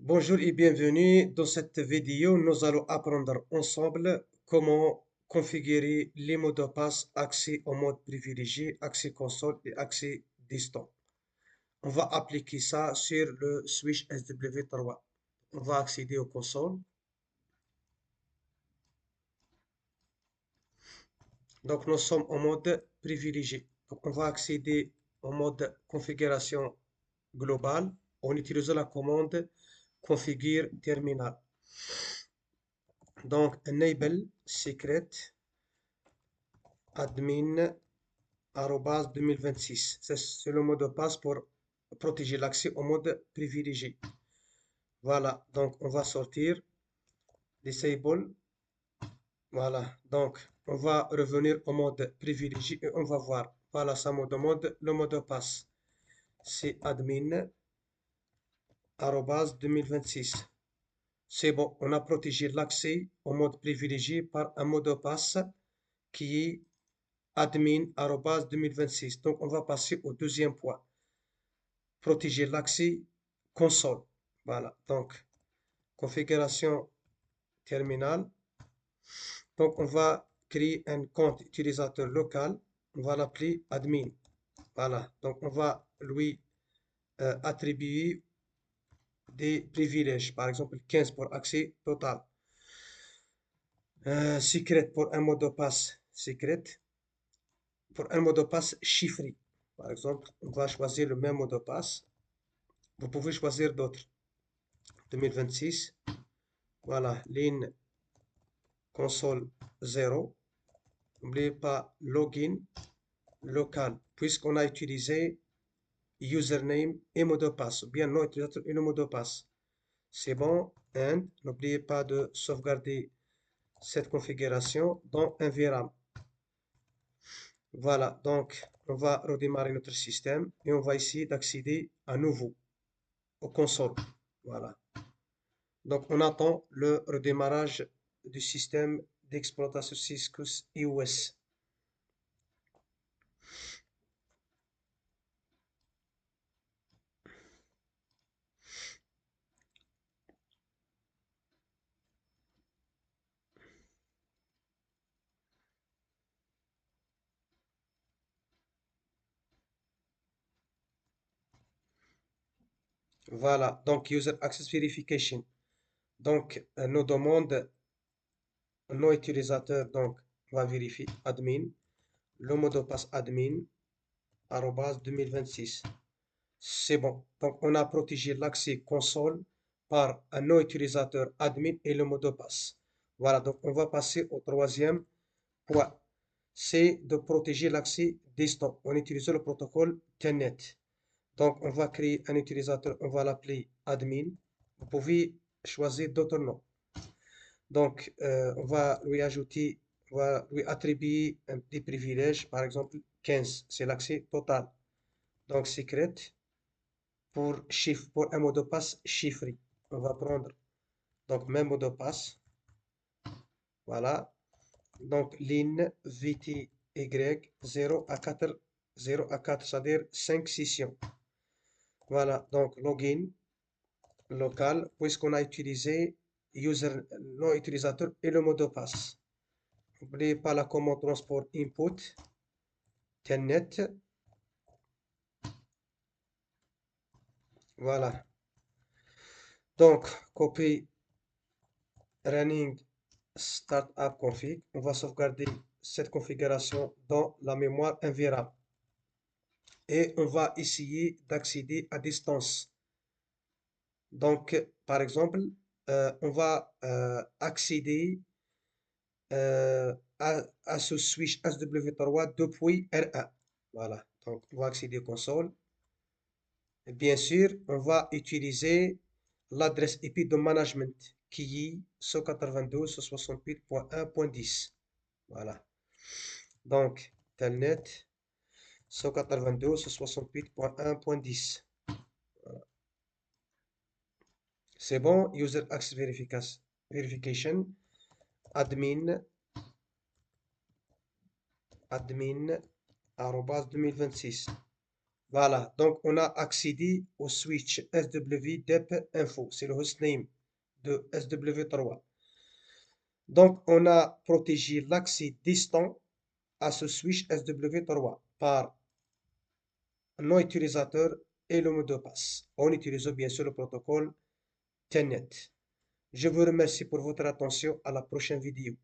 Bonjour et bienvenue. Dans cette vidéo, nous allons apprendre ensemble comment configurer les mots de passe accès au mode privilégié, accès console et accès distant. On va appliquer ça sur le switch SW3. On va accéder aux consoles. Donc, nous sommes en mode privilégié. Donc, on va accéder au mode configuration globale en utilisant la commande configure terminal. Donc, enable secret admin 2026. C'est le mot de passe pour protéger l'accès au mode privilégié. Voilà, donc on va sortir disable. Voilà, donc on va revenir au mode privilégié et on va voir. Voilà, ça mot de mode, le mot de passe. C'est admin 2026. C'est bon, on a protégé l'accès au mode privilégié par un mot de passe qui est admin 2026. Donc, on va passer au deuxième point. Protéger l'accès console. Voilà. Donc, configuration terminale. Donc, on va créer un compte utilisateur local. On va l'appeler admin. Voilà. Donc, on va lui attribuer des privilèges. Par exemple, 15 pour accès total. Secret pour un mot de passe secret. Pour un mot de passe chiffré. Par exemple, on va choisir le même mot de passe. Vous pouvez choisir d'autres. 2026. Voilà, ligne console 0. N'oubliez pas login local, puisqu'on a utilisé username et mot de passe, ou bien nom utilisateur et le mot de passe. C'est bon. And n'oubliez pas de sauvegarder cette configuration dans un VRAM. Voilà, donc on va redémarrer notre système et on va essayer d'accéder à nouveau aux consoles. Voilà. Donc on attend le redémarrage du système d'exploitation Cisco iOS. Voilà, donc User Access Verification. Donc, nous demande nos utilisateurs, donc, va vérifier admin, le mot de passe admin, arobase 2026. C'est bon. Donc, on a protégé l'accès console par un nom utilisateur admin et le mot de passe. Voilà, donc on va passer au troisième point. C'est de protéger l'accès distant en utilisant le protocole Telnet. Donc, on va créer un utilisateur, on va l'appeler admin. Vous pouvez choisir d'autres noms. Donc, on va lui ajouter, on va lui attribuer des privilèges, par exemple 15, c'est l'accès total. Donc, secret pour chiffre, pour un mot de passe chiffré. On va prendre donc même mot de passe. Voilà. Donc, ligne VTY 0 à 4, 0 à 4, c'est-à-dire 5 sessions. Voilà, donc login local, puisqu'on a utilisé nom utilisateur et le mot de passe. N'oubliez pas la commande transport input, telnet. Voilà. Donc, copy running startup config. On va sauvegarder cette configuration dans la mémoire NVRAM. Et on va essayer d'accéder à distance. Donc, par exemple, on va accéder à ce switch SW3 depuis R1. Voilà. Donc, on va accéder aux consoles. Et bien sûr, on va utiliser l'adresse IP de management qui est 192.168.1.10. Voilà. Donc, telnet 192.168.1.10. C'est bon. User Access Verification. Admin. Admin. 2026. Voilà, donc on a accédé au switch swdep info, c'est le hostname de SW3. Donc on a protégé l'accès distant à ce switch SW3 par un nom utilisateur et le mot de passe, en utilisant bien sûr le protocole Telnet. Je vous remercie pour votre attention. À la prochaine vidéo.